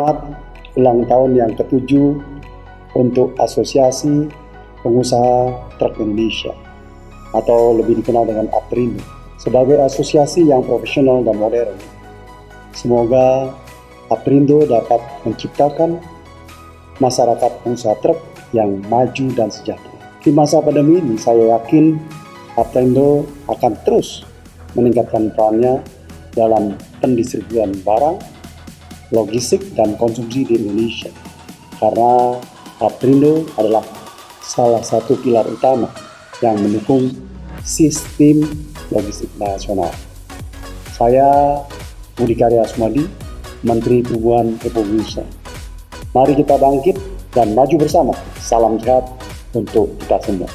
Selamat ulang tahun yang ke-7 untuk Asosiasi Pengusaha Truk Indonesia atau lebih dikenal dengan APRINDO. Sebagai asosiasi yang profesional dan modern, semoga APRINDO dapat menciptakan masyarakat pengusaha truk yang maju dan sejahtera. Di masa pandemi ini, saya yakin APRINDO akan terus meningkatkan perannya dalam pendistribusian barang, logistik, dan konsumsi di Indonesia. Karena APRINDO adalah salah satu pilar utama yang mendukung sistem logistik nasional. Saya Budi Karya Sumadi, Menteri Perhubungan Republik Indonesia. Mari kita bangkit dan maju bersama. Salam sehat untuk kita semua.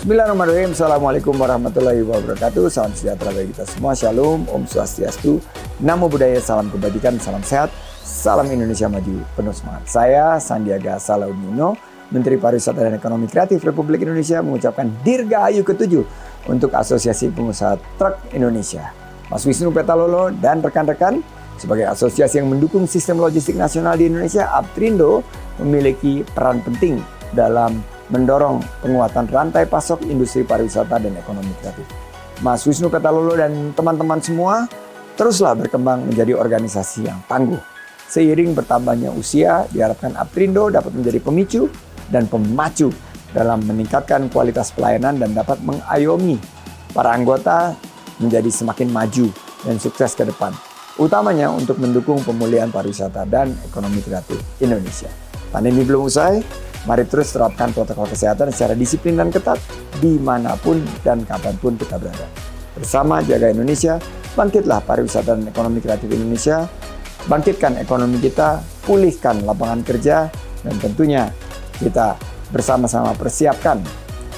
Bismillahirrahmanirrahim. Assalamualaikum warahmatullahi wabarakatuh. Salam sejahtera bagi kita semua. Shalom, Om Swastiastu, Namo Buddhaya, salam kebajikan, salam sehat, salam Indonesia maju, penuh semangat. Saya Sandiaga Salahuddin Uno, Menteri Pariwisata dan Ekonomi Kreatif Republik Indonesia, mengucapkan Dirgahayu ke-7 untuk Asosiasi Pengusaha Truk Indonesia. Mas Wisnu Petalolo dan rekan-rekan, sebagai asosiasi yang mendukung sistem logistik nasional di Indonesia, APRINDO memiliki peran penting dalam mendorong penguatan rantai pasok industri pariwisata dan ekonomi kreatif. Mas Wisnu Petalolo dan teman-teman semua teruslah berkembang menjadi organisasi yang tangguh. Seiring bertambahnya usia, diharapkan APRINDO dapat menjadi pemicu dan pemacu dalam meningkatkan kualitas pelayanan dan dapat mengayomi para anggota menjadi semakin maju dan sukses ke depan. Utamanya untuk mendukung pemulihan pariwisata dan ekonomi kreatif Indonesia. Pandemi belum usai, mari terus terapkan protokol kesehatan secara disiplin dan ketat dimanapun dan kapanpun kita berada. Bersama jaga Indonesia, bangkitlah pariwisata dan ekonomi kreatif Indonesia, bangkitkan ekonomi kita, pulihkan lapangan kerja, dan tentunya kita bersama-sama persiapkan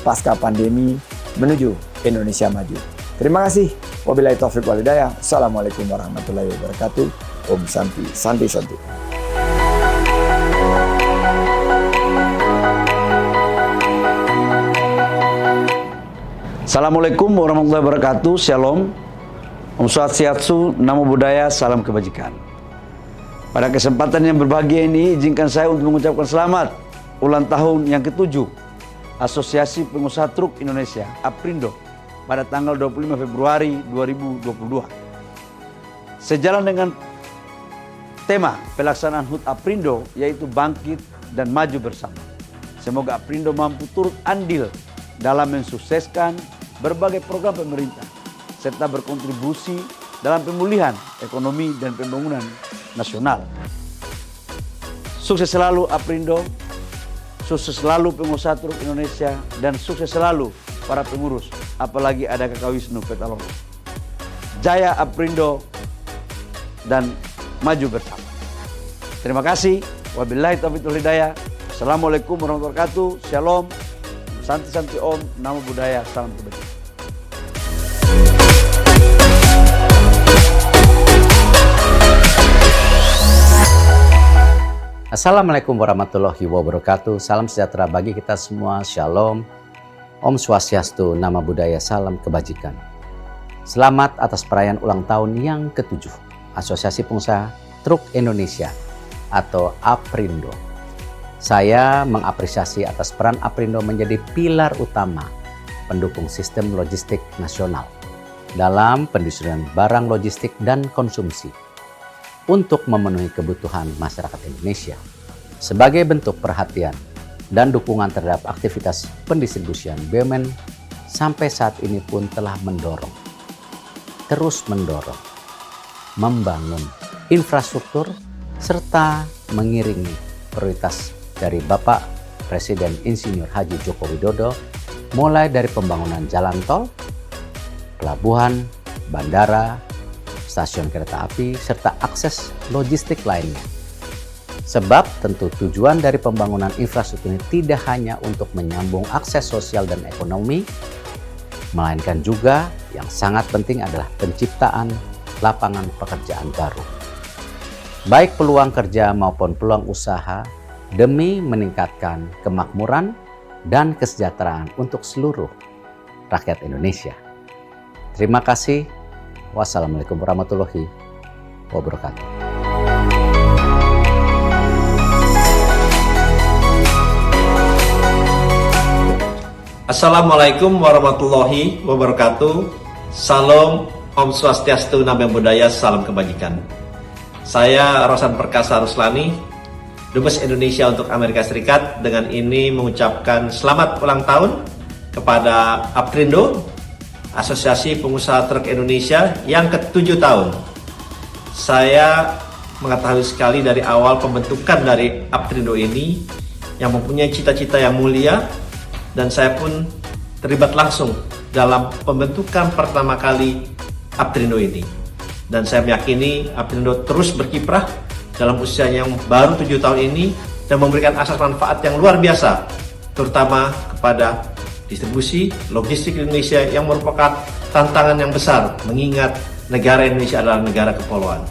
pasca pandemi menuju Indonesia maju. Terima kasih. Wabillahi taufiq wal hidayah. Assalamualaikum warahmatullahi wabarakatuh. Om Santi, Santi, Santi. Assalamualaikum warahmatullahi wabarakatuh. Shalom, Om Swastiastu, Namo Buddhaya, salam kebajikan. Pada kesempatan yang berbahagia ini, izinkan saya untuk mengucapkan selamat ulang tahun yang ke-7 Asosiasi Pengusaha Truk Indonesia, APRINDO, pada tanggal 25 Februari 2022. Sejalan dengan tema pelaksanaan HUT APRINDO, yaitu bangkit dan maju bersama. Semoga APRINDO mampu turut andil dalam mensukseskan berbagai program pemerintah, serta berkontribusi dalam pemulihan ekonomi dan pembangunan nasional. Sukses selalu APRINDO, sukses selalu pengusaha truk Indonesia, dan sukses selalu para pengurus, apalagi ada Kakak Wisnu Petalolo. Jaya APRINDO dan maju bersama. Terima kasih. Wabillahi taufiq wal hidayah. Assalamualaikum warahmatullahi wabarakatuh. Shalom. Santi Santi Om, Namo Buddhaya, salam kebajikan. Assalamualaikum warahmatullahi wabarakatuh. Salam sejahtera bagi kita semua. Shalom. Om Swastiastu, Namo Buddhaya, salam kebajikan. Selamat atas perayaan ulang tahun yang ke-7 Asosiasi Pengusaha Truk Indonesia atau APRINDO. Saya mengapresiasi atas peran APRINDO menjadi pilar utama pendukung sistem logistik nasional dalam pendistribusian barang logistik dan konsumsi untuk memenuhi kebutuhan masyarakat Indonesia. Sebagai bentuk perhatian dan dukungan terhadap aktivitas pendistribusian, BUMN sampai saat ini pun telah terus mendorong, membangun infrastruktur serta mengiringi prioritas dari Bapak Presiden Insinyur Haji Joko Widodo, mulai dari pembangunan jalan tol, pelabuhan, bandara, stasiun kereta api, serta akses logistik lainnya. Sebab tentu tujuan dari pembangunan infrastruktur ini tidak hanya untuk menyambung akses sosial dan ekonomi, melainkan juga yang sangat penting adalah penciptaan lapangan pekerjaan baru. Baik peluang kerja maupun peluang usaha demi meningkatkan kemakmuran dan kesejahteraan untuk seluruh rakyat Indonesia. Terima kasih. Wassalamualaikum warahmatullahi wabarakatuh. Assalamualaikum warahmatullahi wabarakatuh. Salam, Om Swastiastu, Namo Buddhaya, salam kebajikan. Saya Rosan Perkasa Ruslani, Dubes Indonesia untuk Amerika Serikat, dengan ini mengucapkan selamat ulang tahun kepada Aptrindo, Asosiasi Pengusaha Truk Indonesia yang ke-7 tahun. Saya mengetahui sekali dari awal pembentukan dari Aptrindo ini yang mempunyai cita-cita yang mulia, dan saya pun terlibat langsung dalam pembentukan pertama kali Aptrindo ini. Dan saya meyakini Aptrindo terus berkiprah dalam usianya yang baru 7 tahun ini dan memberikan akses manfaat yang luar biasa, terutama kepada distribusi logistik Indonesia yang merupakan tantangan yang besar mengingat negara Indonesia adalah negara kepulauan.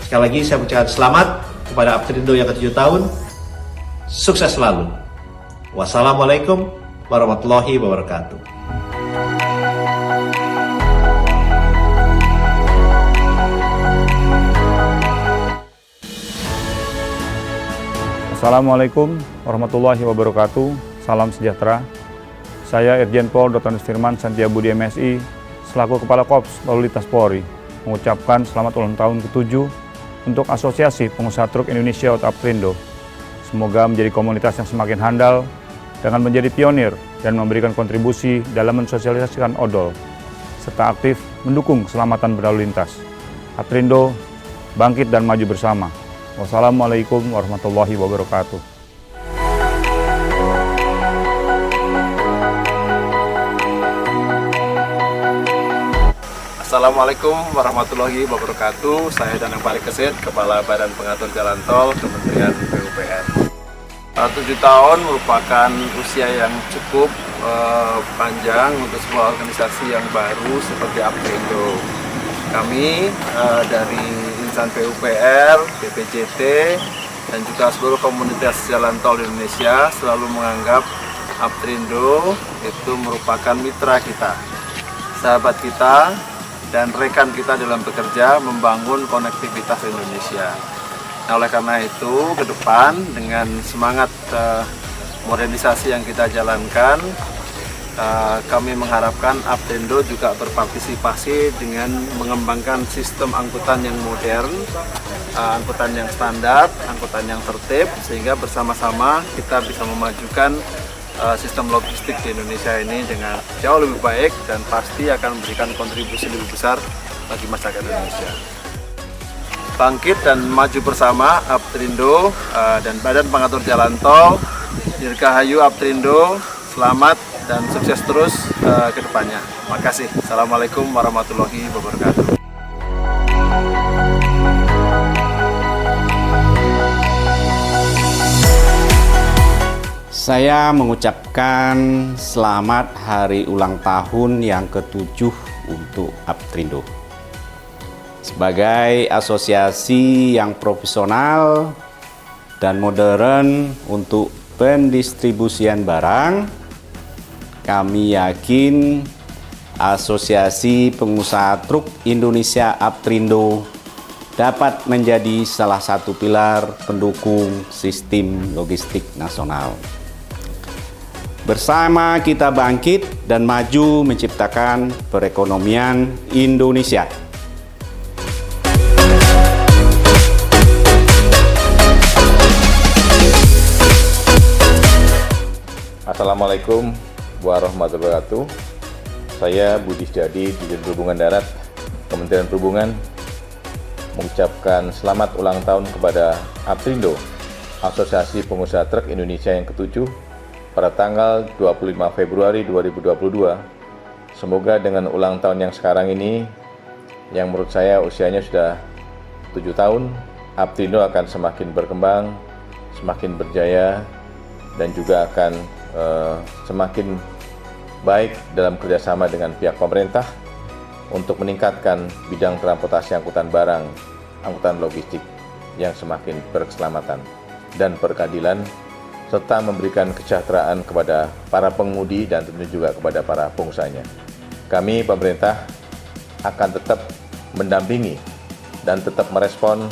Sekali lagi saya ucapkan selamat kepada Aptrindo yang ke-7 tahun. Sukses selalu. Wassalamualaikum warahmatullahi wabarakatuh. Assalamualaikum warahmatullahi wabarakatuh. Salam sejahtera. Saya Irjen Pol Dr. Firman Santiabudi MSI selaku Kepala Korps Lalu Lintas Polri mengucapkan selamat ulang tahun ke-7 untuk Asosiasi Pengusaha Truk Indonesia atau Aptrindo. Semoga menjadi komunitas yang semakin handal dengan menjadi pionir dan memberikan kontribusi dalam mensosialisasikan odol, serta aktif mendukung keselamatan berlalu lintas. Aptrindo, bangkit dan maju bersama. Wassalamualaikum warahmatullahi wabarakatuh. Assalamualaikum warahmatullahi wabarakatuh. Saya Danang Parikesit, Kepala Badan Pengatur Jalan Tol, Kementerian PUPR. 7 tahun merupakan usia yang cukup panjang untuk sebuah organisasi yang baru seperti Aptrindo. Kami dari insan PUPR, BPJT, dan juga seluruh komunitas jalan tol di Indonesia selalu menganggap Aptrindo itu merupakan mitra kita, sahabat kita, dan rekan kita dalam bekerja membangun konektivitas Indonesia. Nah, oleh karena itu, ke depan dengan semangat modernisasi yang kita jalankan, kami mengharapkan Aptrindo juga berpartisipasi dengan mengembangkan sistem angkutan yang modern, angkutan yang standar, angkutan yang tertib, sehingga bersama-sama kita bisa memajukan sistem logistik di Indonesia ini dengan jauh lebih baik dan pasti akan memberikan kontribusi lebih besar bagi masyarakat Indonesia. Bangkit dan maju bersama Aptrindo dan Badan Pengatur Jalan Tol. Dirgahayu Aptrindo, selamat dan sukses terus ke depannya. Makasih. Assalamualaikum warahmatullahi wabarakatuh. Saya mengucapkan selamat hari ulang tahun yang ke-7 untuk Aptrindo. Sebagai asosiasi yang profesional dan modern untuk pendistribusian barang, kami yakin Asosiasi Pengusaha Truk Indonesia Aptrindo dapat menjadi salah satu pilar pendukung sistem logistik nasional. Bersama kita bangkit dan maju menciptakan perekonomian Indonesia. Assalamualaikum warahmatullahi wabarakatuh. Saya Budi Setiadi, Dirjen Perhubungan Darat, Kementerian Perhubungan, mengucapkan selamat ulang tahun kepada Aptrindo, Asosiasi Pengusaha Truk Indonesia yang ke-7, pada tanggal 25 Februari 2022. Semoga dengan ulang tahun yang sekarang ini, yang menurut saya usianya sudah 7 tahun, Aptrindo akan semakin berkembang, semakin berjaya, dan juga akan semakin baik dalam kerjasama dengan pihak pemerintah untuk meningkatkan bidang transportasi angkutan barang, angkutan logistik yang semakin berkeselamatan dan berkeadilan serta memberikan kesejahteraan kepada para pengemudi dan tentunya juga kepada para pengusahanya. Kami pemerintah akan tetap mendampingi dan tetap merespon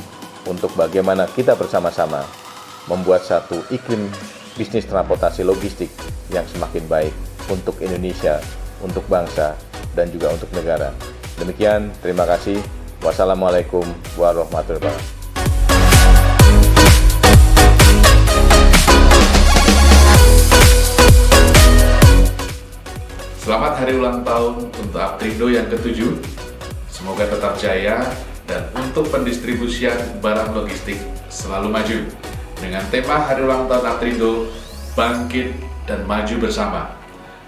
untuk bagaimana kita bersama-sama membuat satu iklim bisnis transportasi logistik yang semakin baik untuk Indonesia, untuk bangsa, dan juga untuk negara. Demikian, terima kasih. Wassalamualaikum warahmatullahi wabarakatuh. Selamat hari ulang tahun untuk Aptrindo yang ke-7. Semoga tetap jaya dan untuk pendistribusian barang logistik selalu maju. Dengan tema hari ulang tahun Aptrindo, bangkit dan maju bersama.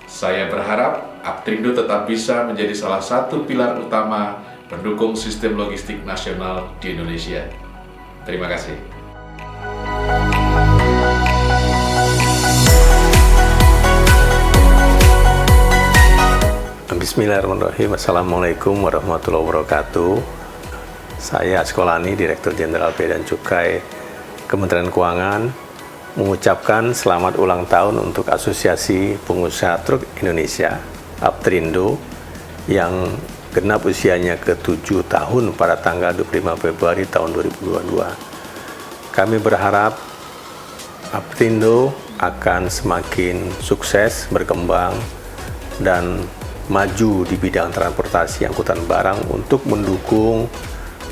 Saya berharap Aptrindo tetap bisa menjadi salah satu pilar utama pendukung sistem logistik nasional di Indonesia. Terima kasih. Bismillahirrahmanirrahim. Assalamualaikum warahmatullahi wabarakatuh. Saya Askolani, Direktur Jenderal Bea dan Cukai Kementerian Keuangan, mengucapkan selamat ulang tahun untuk Asosiasi Pengusaha Truk Indonesia, Aptrindo, yang genap usianya ke-7 tahun pada tanggal 25 Februari tahun 2022. Kami berharap Aptrindo akan semakin sukses, berkembang, dan maju di bidang transportasi angkutan barang untuk mendukung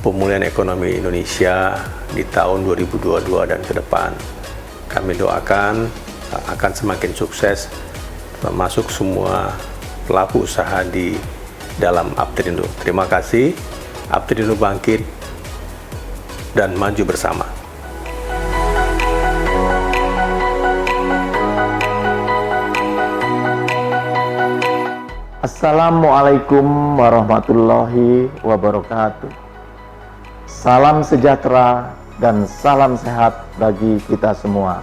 pemulihan ekonomi Indonesia di tahun 2022 dan ke depan. Kami doakan akan semakin sukses, termasuk semua pelaku usaha di dalam Aptrindo. Terima kasih. Aptrindo bangkit dan maju bersama. Assalamualaikum warahmatullahi wabarakatuh. Salam sejahtera dan salam sehat bagi kita semua.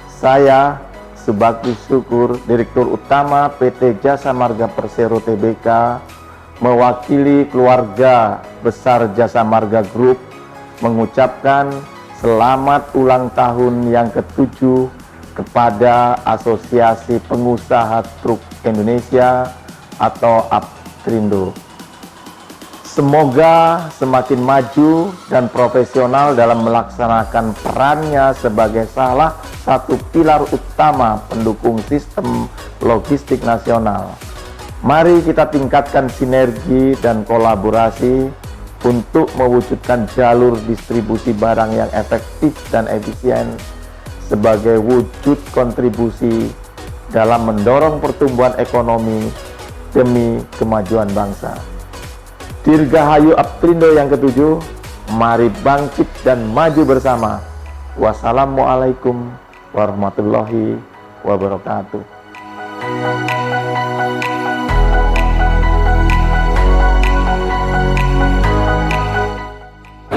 Saya Subagdi Syukur, Direktur Utama PT Jasa Marga Persero Tbk, mewakili keluarga besar Jasa Marga Group, mengucapkan selamat ulang tahun yang ke-7 kepada Asosiasi Pengusaha Truk Indonesia atau Aptrindo. Semoga semakin maju dan profesional dalam melaksanakan perannya sebagai salah satu pilar utama pendukung sistem logistik nasional. Mari kita tingkatkan sinergi dan kolaborasi untuk mewujudkan jalur distribusi barang yang efektif dan efisien sebagai wujud kontribusi dalam mendorong pertumbuhan ekonomi demi kemajuan bangsa. Dirgahayu Aptrindo yang ke-7, mari bangkit dan maju bersama. Wassalamualaikum warahmatullahi wabarakatuh.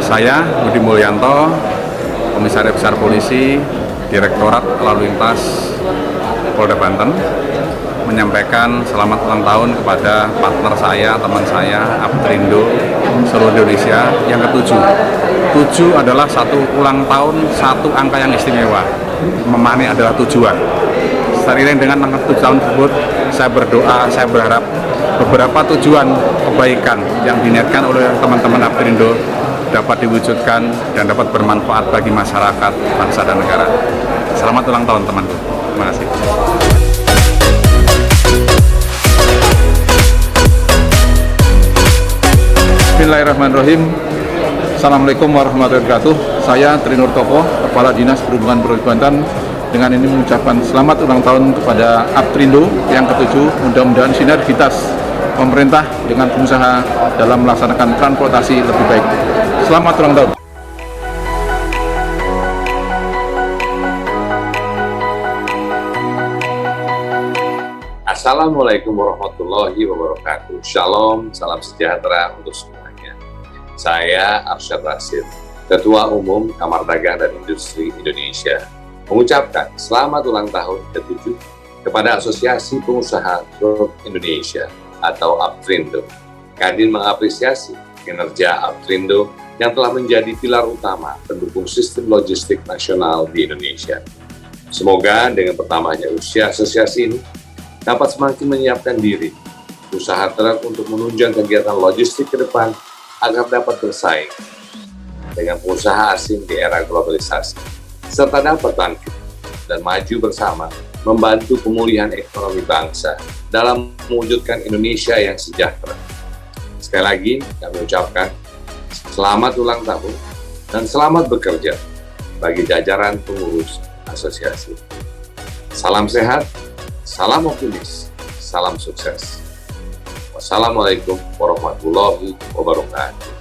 Saya Budi Mulyanto, Komisaris Besar Polisi, Direktorat Lalu Lintas Polda Banten, menyampaikan selamat ulang tahun kepada partner saya, teman saya, Aptrindo seluruh Indonesia yang ke-7. 7 adalah satu ulang tahun, satu angka yang istimewa. Memani adalah tujuan. Seiring dengan angka 7 tahun tersebut, saya berdoa, saya berharap beberapa tujuan kebaikan yang diniatkan oleh teman-teman Aptrindo dapat diwujudkan dan dapat bermanfaat bagi masyarakat, bangsa, dan negara. Selamat ulang tahun temanku. Terima kasih. Bismillahirrahmanirrahim. Assalamualaikum warahmatullahi wabarakatuh. Saya Trinur Toko, Kepala Dinas Perhubungan Provinsi Banten, dengan ini mengucapkan selamat ulang tahun kepada Aptrindo yang ke-7. Mudah-mudahan sinergitas pemerintah dengan pengusaha dalam melaksanakan transportasi lebih baik. Selamat ulang tahun. Assalamualaikum warahmatullahi wabarakatuh. Shalom, salam sejahtera untuk semuanya. Saya Arsyad Rashid, Ketua Umum Kamar Dagang dan Industri Indonesia, mengucapkan selamat ulang tahun ke-7 kepada Asosiasi Pengusaha Truk Indonesia atau Aptrindo. Kami mengapresiasi kinerja Aptrindo yang telah menjadi pilar utama pendukung sistem logistik nasional di Indonesia. Semoga dengan bertambahnya usia asosiasi ini dapat semakin menyiapkan diri, usaha truk untuk menunjang kegiatan logistik ke depan agar dapat bersaing dengan pengusaha asing di era globalisasi, serta dapat bangkit dan maju bersama membantu pemulihan ekonomi bangsa dalam mewujudkan Indonesia yang sejahtera. Sekali lagi kami ucapkan selamat ulang tahun dan selamat bekerja bagi jajaran pengurus asosiasi. Salam sehat, salam optimis, salam sukses. Wassalamualaikum warahmatullahi wabarakatuh.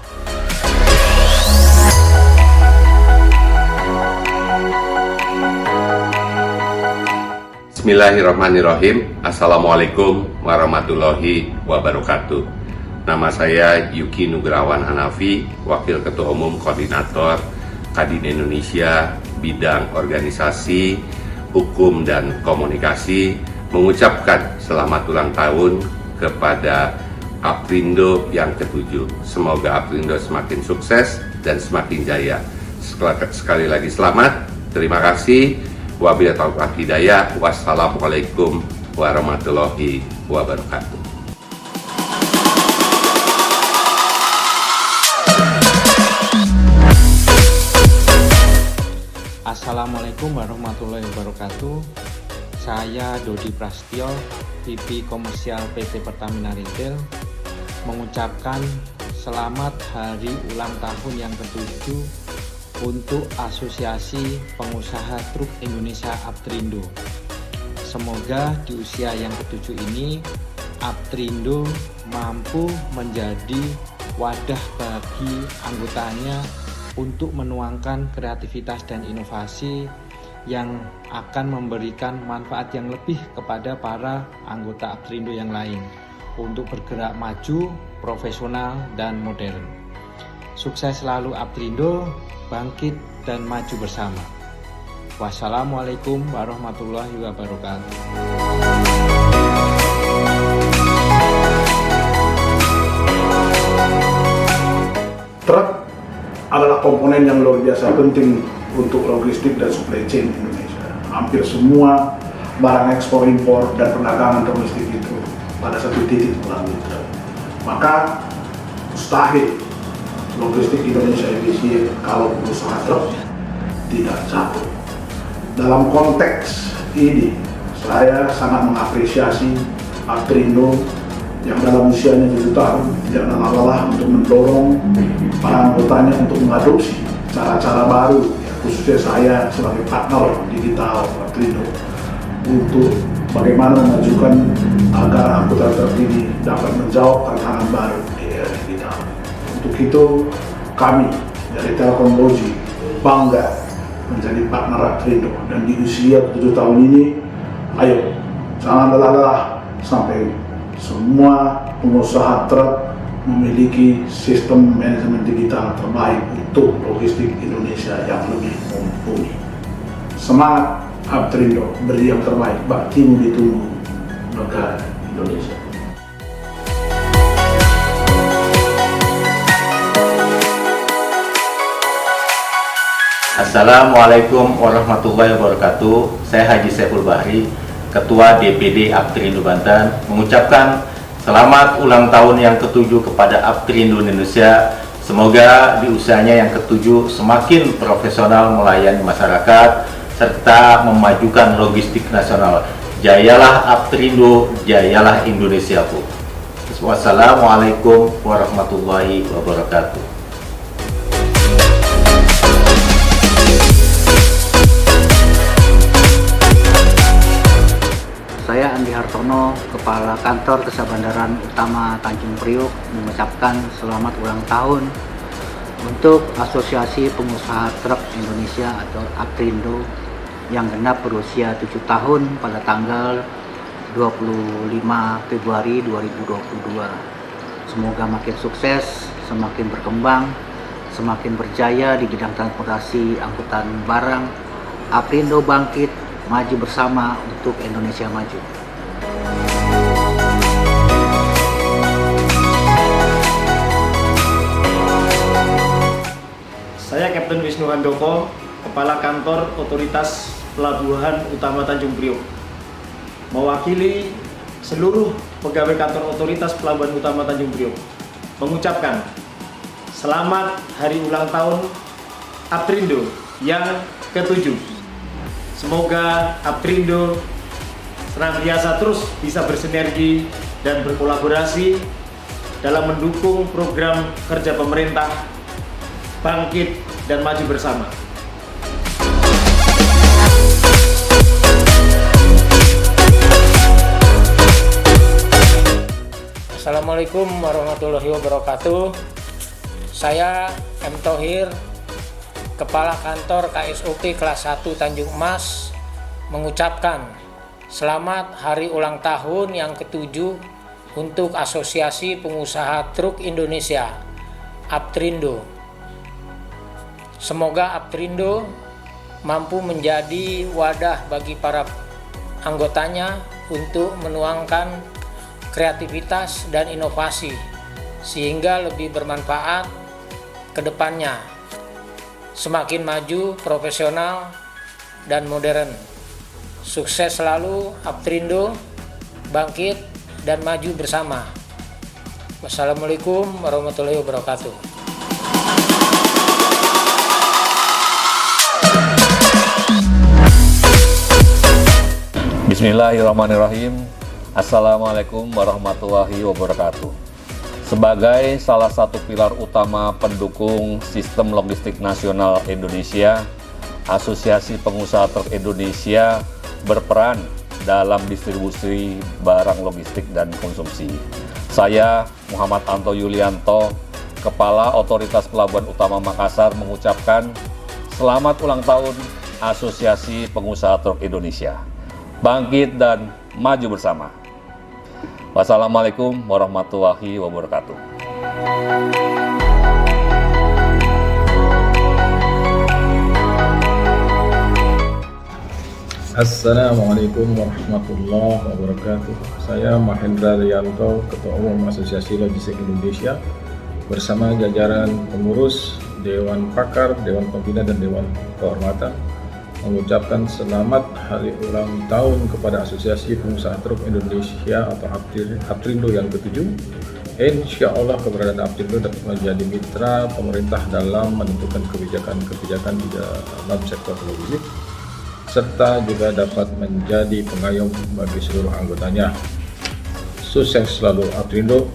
Bismillahirrahmanirrahim. Assalamualaikum warahmatullahi wabarakatuh. Nama saya Yuki Nugrawan Hanafi, Wakil Ketua Umum Koordinator Kadin Indonesia Bidang Organisasi, Hukum dan Komunikasi, mengucapkan selamat ulang tahun kepada Aprindo yang ke-7. Semoga Aprindo semakin sukses dan semakin jaya. Sekali lagi selamat, terima kasih. Wabillahi taufiq hidayah. Wassalamualaikum warahmatullahi wabarakatuh. Assalamualaikum warahmatullahi wabarakatuh. Saya Dodi Prasetyo, VP Komersial PT Pertamina Retail, mengucapkan selamat hari ulang tahun yang ke-7 untuk Asosiasi Pengusaha Truk Indonesia Aptrindo. Semoga di usia yang ke-7 ini Aptrindo mampu menjadi wadah bagi anggotanya untuk menuangkan kreativitas dan inovasi yang akan memberikan manfaat yang lebih kepada para anggota Aptrindo yang lain untuk bergerak maju, profesional, dan modern. Sukses selalu Aptrindo, bangkit dan maju bersama. Wassalamualaikum warahmatullahi wabarakatuh. Truk adalah komponen yang luar biasa penting untuk logistik dan supply chain Indonesia. Hampir semua barang ekspor, impor, dan perdagangan domestik itu pada satu titik melalui truk. Maka mustahil logistik Indonesia efisien kalau usaha truk tidak cakup. Dalam konteks ini, saya sangat mengapresiasi Aptrindo yang dalam usianya 7 tahun tidak lelah untuk mendorong para anggotanya untuk mengadopsi cara-cara baru, khususnya saya sebagai partner digital Aptrindo, untuk bagaimana memajukan agar angkutan truk ini dapat menjawab tantangan baru di era digital. Untuk itu, kami dari Telkom Logi bangga menjadi partner Aptrindo, dan di usia 7 tahun ini, ayo jangan lelah sampai semua pengusaha truk memiliki sistem manajemen digital terbaik untuk logistik Indonesia yang lebih mumpuni. Semangat Aptrindo, beri yang terbaik, baktimu ditunggu negara Indonesia. Assalamualaikum warahmatullahi wabarakatuh. Saya Haji Saiful Bahri, Ketua DPD Aptrindo Banten, mengucapkan selamat ulang tahun yang ke-7 kepada Aptrindo Indonesia. Semoga di usianya yang ke-7 semakin profesional melayani masyarakat serta memajukan logistik nasional. Jayalah Aptrindo, jayalah Indonesia, Bu. Wassalamualaikum warahmatullahi wabarakatuh. Saya Andi Hartono, Kepala Kantor Kesabandaran Utama Tanjung Priok, mengucapkan selamat ulang tahun untuk Asosiasi Pengusaha Truk Indonesia atau Aptrindo yang genap berusia 7 tahun pada tanggal 25 Februari 2022. Semoga makin sukses, semakin berkembang, semakin berjaya di bidang transportasi angkutan barang. Aptrindo bangkit, maju bersama untuk Indonesia maju. Saya Kapten Wisnu Handoko, Kepala Kantor Otoritas Pelabuhan Utama Tanjung Priok. Mewakili seluruh pegawai kantor otoritas Pelabuhan Utama Tanjung Priok mengucapkan selamat hari ulang tahun Aptrindo yang ke-7. Semoga Aptrindo senantiasa terus bisa bersinergi dan berkolaborasi dalam mendukung program kerja pemerintah bangkit dan maju bersama. Assalamualaikum warahmatullahi wabarakatuh. Saya M. Thohir, Kepala Kantor KSOP Kelas 1 Tanjung Mas, mengucapkan selamat hari ulang tahun yang ke-7 untuk Asosiasi Pengusaha Truk Indonesia, Aptrindo. Semoga Aptrindo mampu menjadi wadah bagi para anggotanya untuk menuangkan kreativitas dan inovasi sehingga lebih bermanfaat ke depannya, semakin maju, profesional, dan modern. Sukses selalu Aptrindo, bangkit dan maju bersama. Wassalamualaikum warahmatullahi wabarakatuh. Bismillahirrahmanirrahim. Assalamualaikum warahmatullahi wabarakatuh. Sebagai salah satu pilar utama pendukung sistem logistik nasional Indonesia, Asosiasi Pengusaha Truk Indonesia berperan dalam distribusi barang logistik dan konsumsi. Saya, Muhammad Anto Yulianto, Kepala Otoritas Pelabuhan Utama Makassar, mengucapkan selamat ulang tahun Asosiasi Pengusaha Truk Indonesia. Bangkit dan maju bersama. Wassalamualaikum warahmatullahi wabarakatuh. Assalamualaikum warahmatullahi wabarakatuh. Saya Mahendra Rianto, Ketua Umum Asosiasi Logistik Indonesia, bersama jajaran pengurus, Dewan Pakar, Dewan Pembina, dan Dewan Kehormatan, mengucapkan selamat hari ulang tahun kepada Asosiasi Pengusaha Truk Indonesia atau Aptrindo yang ke-7. Insya Allah keberadaan Aptrindo dapat menjadi mitra pemerintah dalam menentukan kebijakan-kebijakan di dalam sektor logistik, serta juga dapat menjadi pengayom bagi seluruh anggotanya. Sukses selalu Aptrindo,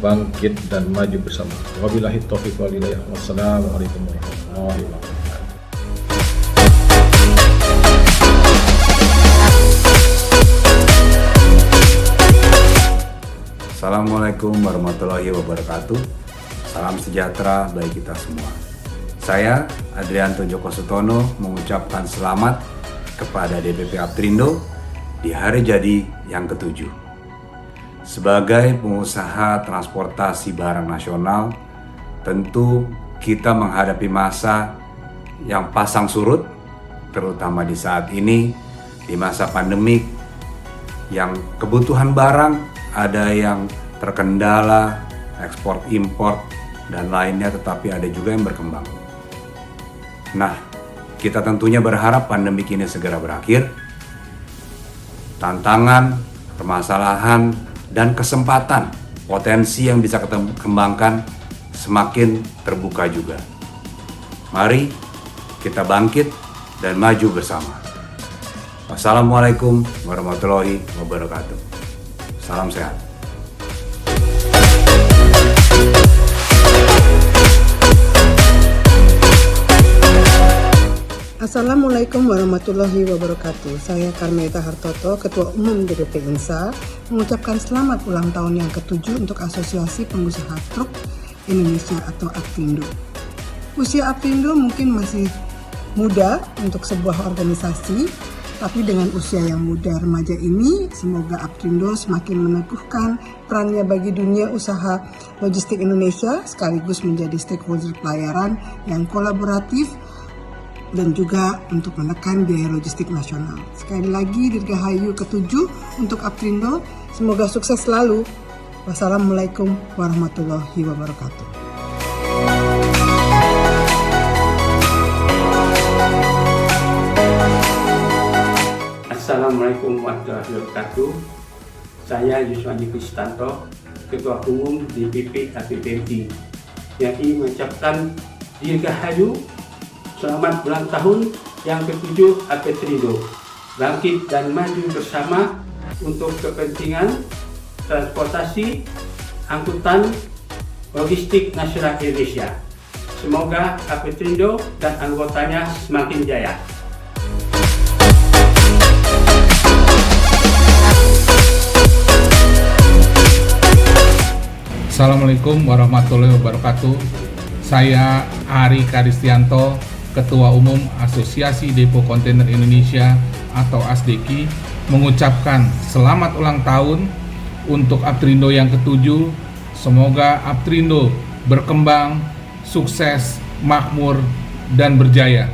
bangkit dan maju bersama. Wabillahi taufiq wal hidayah. Wassalamualaikum warahmatullahi wabarakatuh. Assalamualaikum warahmatullahi wabarakatuh. Salam sejahtera bagi kita semua. Saya Adrianto Joko Sutono mengucapkan selamat kepada DPP Aptrindo di hari jadi yang ke-7. Sebagai pengusaha transportasi barang nasional, tentu kita menghadapi masa yang pasang surut, terutama di saat ini, di masa pandemik, yang kebutuhan barang ada yang terkendala, ekspor impor dan lainnya, tetapi ada juga yang berkembang. Nah, kita tentunya berharap pandemi ini segera berakhir. Tantangan, permasalahan, dan kesempatan, potensi yang bisa kita kembangkan semakin terbuka juga. Mari kita bangkit dan maju bersama. Wassalamualaikum warahmatullahi wabarakatuh. Salam sehat. Assalamualaikum warahmatullahi wabarakatuh. Saya Karmelita Hartoto, Ketua Umum DPP INSA, mengucapkan selamat ulang tahun yang ke-7 untuk Asosiasi Pengusaha Truk Indonesia atau Aptrindo. Usia Aptrindo mungkin masih muda untuk sebuah organisasi, tapi dengan usia yang muda remaja ini, semoga Aptrindo semakin meneguhkan perannya bagi dunia usaha logistik Indonesia, sekaligus menjadi stakeholder pelayaran yang kolaboratif dan juga untuk menekan biaya logistik nasional. Sekali lagi, dirgahayu ke-7 untuk Aptrindo, semoga sukses selalu. Wassalamualaikum warahmatullahi wabarakatuh. Assalamualaikum warahmatullahi wabarakatuh. Saya Yuswandi Kustanto, Ketua Umum DPP KPPMI, yang ingin mengucapkan dirgahayu selamat ulang tahun yang ke-7 APTRINDO, bangkit dan maju bersama untuk kepentingan transportasi, angkutan, logistik nasional Indonesia. Semoga APTRINDO dan anggotanya semakin jaya. Assalamualaikum warahmatullahi wabarakatuh. Saya Ari Karistianto, Ketua Umum Asosiasi Depo Kontainer Indonesia atau ASDEKI, mengucapkan selamat ulang tahun untuk APTRINDO yang ke-7. Semoga APTRINDO berkembang, sukses, makmur, dan berjaya.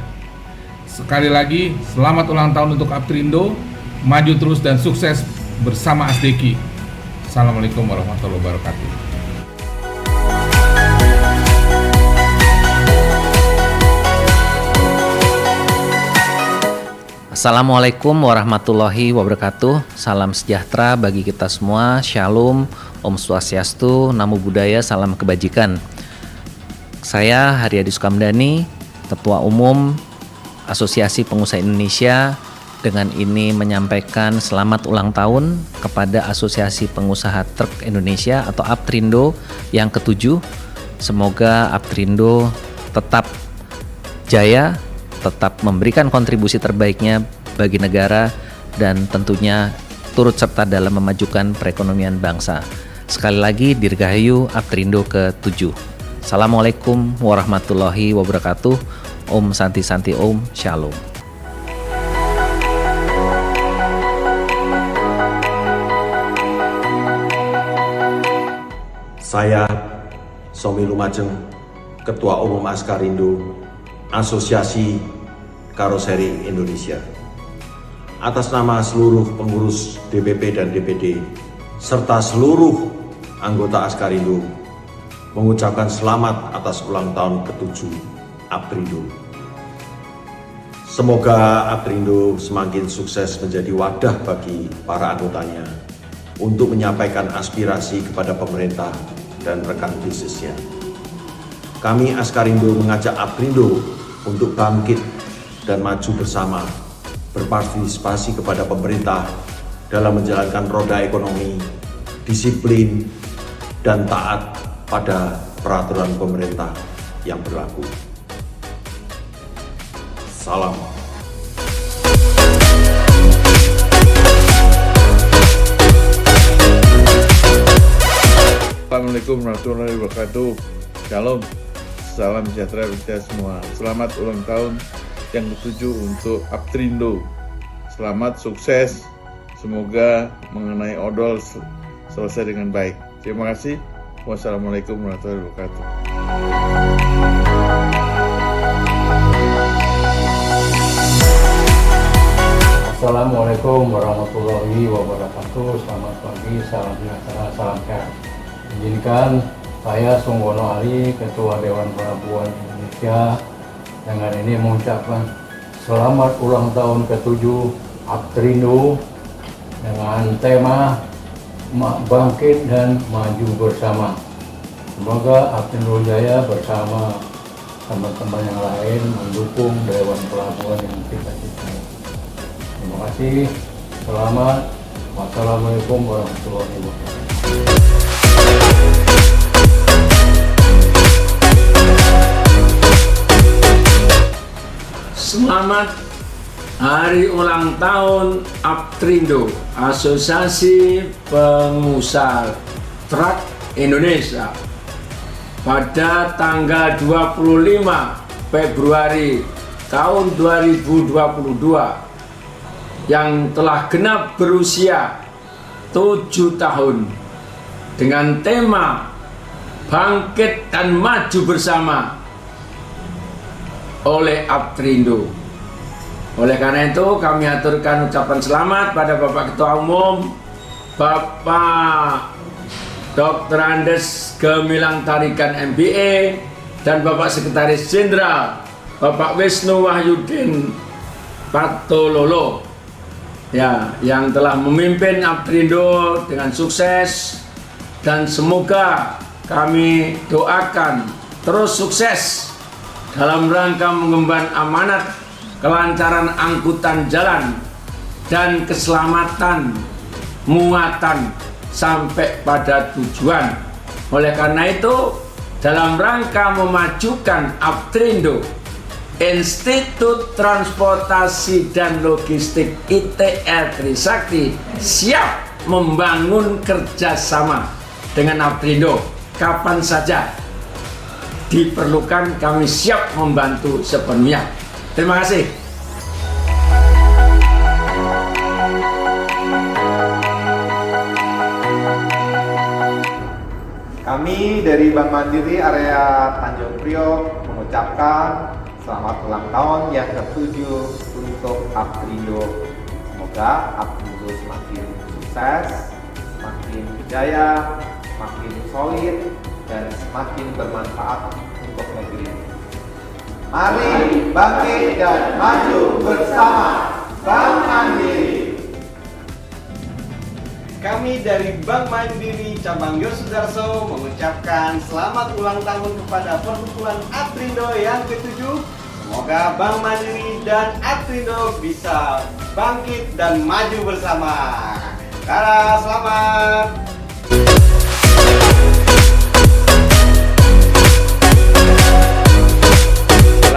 Sekali lagi, selamat ulang tahun untuk APTRINDO, maju terus dan sukses bersama ASDEKI. Assalamualaikum warahmatullahi wabarakatuh. Assalamualaikum warahmatullahi wabarakatuh. Salam sejahtera bagi kita semua. Shalom, Om Swastiastu, Namo Buddhaya, salam kebajikan. Saya Haryadi Sukamdhani, Ketua Umum Asosiasi Pengusaha Indonesia, dengan ini menyampaikan selamat ulang tahun kepada Asosiasi Pengusaha Truk Indonesia atau APTRINDO yang ke-7. Semoga APTRINDO tetap jaya, tetap memberikan kontribusi terbaiknya bagi negara, dan tentunya turut serta dalam memajukan perekonomian bangsa. Sekali lagi, dirgahayu APTRINDO ke-7. Assalamualaikum warahmatullahi wabarakatuh. Om Santi Santi Om, Shalom. Saya Somi Lumajeng, Ketua Umum Askarindo, Asosiasi Karoseri Indonesia. Atas nama seluruh pengurus DPP dan DPD, serta seluruh anggota Askarindo, mengucapkan selamat atas ulang tahun ke-7 APTRINDO. Semoga APTRINDO semakin sukses menjadi wadah bagi para anggotanya untuk menyampaikan aspirasi kepada pemerintah dan rekan bisnisnya. Kami Askarindo mengajak APTRINDO untuk bangkit dan maju bersama, berpartisipasi kepada pemerintah dalam menjalankan roda ekonomi, disiplin, dan taat pada peraturan pemerintah yang berlaku. Salam. Assalamualaikum warahmatullahi wabarakatuh. Shalom. Salam sejahtera bagi kita semua. Selamat ulang tahun yang ke-7 untuk APTRINDO. Selamat, sukses. Semoga mengenai odol selesai dengan baik. Terima kasih. Wassalamualaikum warahmatullahi wabarakatuh. Assalamualaikum warahmatullahi wabarakatuh. Selamat pagi, salam sejahtera, salam sehat. Izinkan saya Sunggono Ali, Ketua Dewan Pelabuhan Indonesia, dengan ini mengucapkan selamat ulang tahun ke-7 APTRINDO dengan tema bangkit dan maju bersama. Semoga APTRINDO jaya bersama teman-teman yang lain mendukung Dewan Pelabuhan yang kita cintai. Terima kasih. Selamat. Wassalamualaikum warahmatullahi wabarakatuh. Selamat hari ulang tahun APTRINDO, Asosiasi Pengusaha Truk Indonesia, pada tanggal 25 Februari tahun 2022 yang telah genap berusia 7 tahun dengan tema Bangkit dan Maju Bersama oleh APTRINDO. Oleh karena itu kami aturkan ucapan selamat pada Bapak Ketua Umum, Bapak Dr. Andes Gemilang Tarigan MBA, dan Bapak Sekretaris Jenderal Bapak Wisnu Wahyudin Patololo. ya yang telah memimpin Aptrindo dengan sukses, dan semoga kami doakan terus sukses dalam rangka mengemban amanat kelancaran angkutan jalan dan keselamatan muatan sampai pada tujuan. Oleh karena itu, dalam rangka memajukan Aptrindo, Institut Transportasi dan Logistik ITL Trisakti siap membangun kerjasama dengan Aptrindo. Kapan saja diperlukan, kami siap membantu sepenuhnya. Terima kasih. Kami dari Bank Mandiri area Tanjung Priok mengucapkan selamat ulang tahun yang ke-7 untuk Aptrindo. Semoga Aptrindo semakin sukses, semakin berjaya, semakin solid, dan semakin bermanfaat untuk negeri. Mari bangkit dan maju bersama Bank Mandiri. Kami dari Bank Mandiri Cabang Yosudarso mengucapkan selamat ulang tahun kepada perkumpulan Aptrindo yang ke-7. Semoga Bank Mandiri dan Aptrindo bisa bangkit dan maju bersama. Dadah, selamat!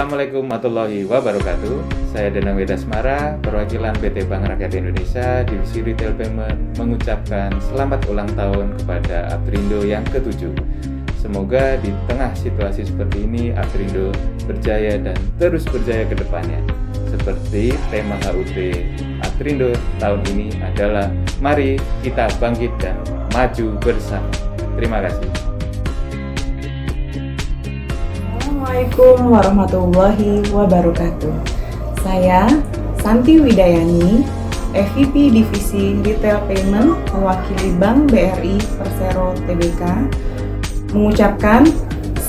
Assalamualaikum warahmatullahi wabarakatuh. Saya Danang Wedasmara, perwakilan PT Bank Rakyat Indonesia Divisi Retail Payment mengucapkan selamat ulang tahun kepada Aptrindo yang ke-7. Semoga di tengah situasi seperti ini Aptrindo berjaya dan terus berjaya ke depannya. Seperti tema HUT Aptrindo tahun ini adalah mari kita bangkit dan maju bersama. Terima kasih. Assalamualaikum warahmatullahi wabarakatuh. Saya Santi Widayani, EVP Divisi Retail Payment mewakili Bank BRI Persero Tbk, mengucapkan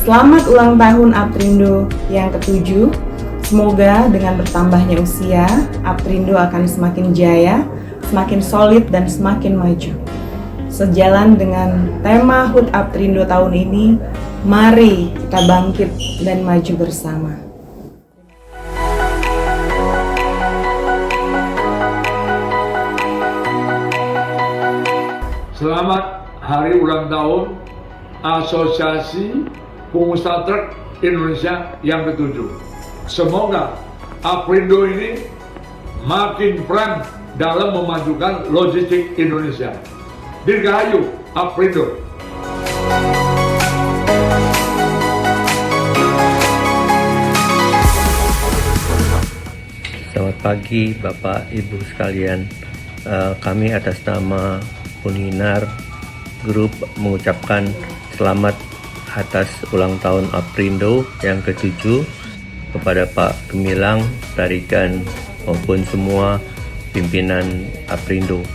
selamat ulang tahun Aptrindo yang ke-7. Semoga dengan bertambahnya usia, Aptrindo akan semakin jaya, semakin solid, dan semakin maju. Sejalan dengan tema HUT Aptrindo tahun ini, mari kita bangkit dan maju bersama. Selamat hari ulang tahun Asosiasi Pengusaha Truk Indonesia yang ke-7. Semoga Aptrindo ini makin peran dalam memajukan logistik Indonesia. Dirgahayu Aptrindo. Selamat pagi Bapak Ibu sekalian. Kami atas nama Uninar Group mengucapkan selamat atas ulang tahun Aptrindo yang ke-7 kepada Pak Gemilang, Tarigan maupun semua pimpinan Aptrindo.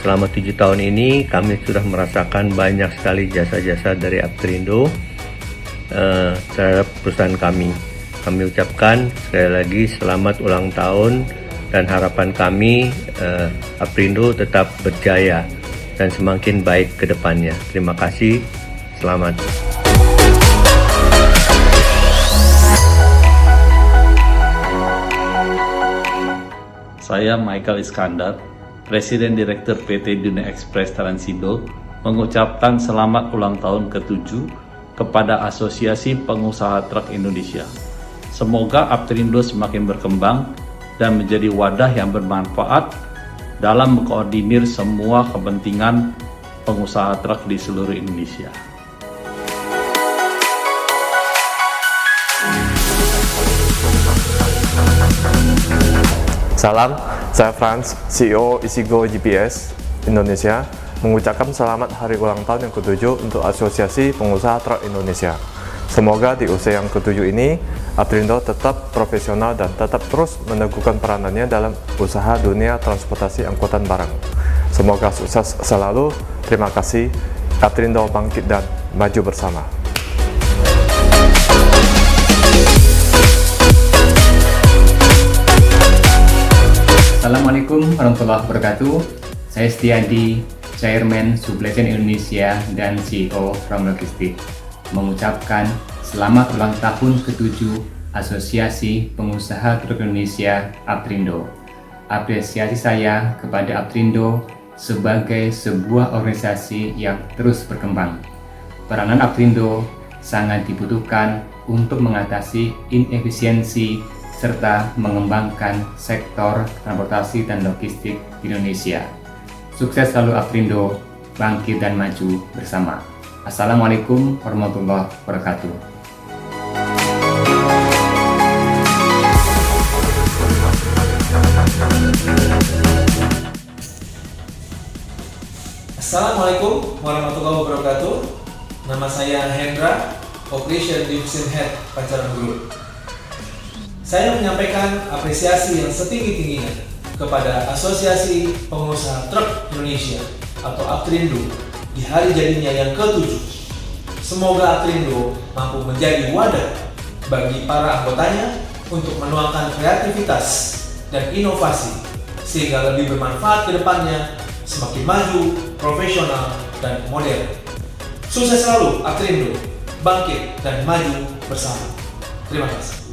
Selama 7 tahun ini kami sudah merasakan banyak sekali jasa-jasa dari Aptrindo terhadap perusahaan kami. Kami ucapkan sekali lagi selamat ulang tahun dan harapan kami Aptrindo tetap berjaya dan semakin baik ke depannya. Terima kasih, selamat. Saya Michael Iskandar, Presiden Direktur PT Dunia Express Transindo, mengucapkan selamat ulang tahun ke-7 kepada Asosiasi Pengusaha Truk Indonesia. Semoga Aptrindo semakin berkembang dan menjadi wadah yang bermanfaat dalam mengkoordinir semua kepentingan pengusaha truk di seluruh Indonesia. Salam, saya Franz, CEO Isigo GPS Indonesia, mengucapkan selamat hari ulang tahun yang ke-7 untuk Asosiasi Pengusaha Truk Indonesia. Semoga di usia yang ke-7 ini, Aptrindo tetap profesional dan tetap terus meneguhkan peranannya dalam usaha dunia transportasi angkutan barang. Semoga sukses selalu. Terima kasih. Aptrindo bangkit dan maju bersama. Assalamualaikum warahmatullahi wabarakatuh. Saya Setiadi, Chairman Supply Chain Indonesia dan CEO From Logistik, mengucapkan selamat ulang tahun ke-7 Asosiasi Pengusaha Truk Indonesia APTRINDO. Apresiasi saya kepada APTRINDO sebagai sebuah organisasi yang terus berkembang. Peranan APTRINDO sangat dibutuhkan untuk mengatasi inefisiensi serta mengembangkan sektor transportasi dan logistik di Indonesia. Sukses selalu APTRINDO, bangkit dan maju bersama. Assalamualaikum warahmatullahi wabarakatuh. Assalamualaikum warahmatullahi wabarakatuh. Nama saya Hendra, Operation Division Head Pancaran Group. Saya menyampaikan apresiasi yang setinggi-tingginya kepada Asosiasi Pengusaha Truk Indonesia atau APTRINDO di hari jadinya yang ke-7. Semoga APTRINDO mampu menjadi wadah bagi para anggotanya untuk menuangkan kreativitas dan inovasi sehingga lebih bermanfaat ke depannya, semakin maju, profesional, dan modern. Sukses selalu APTRINDO, bangkit dan maju bersama. Terima kasih.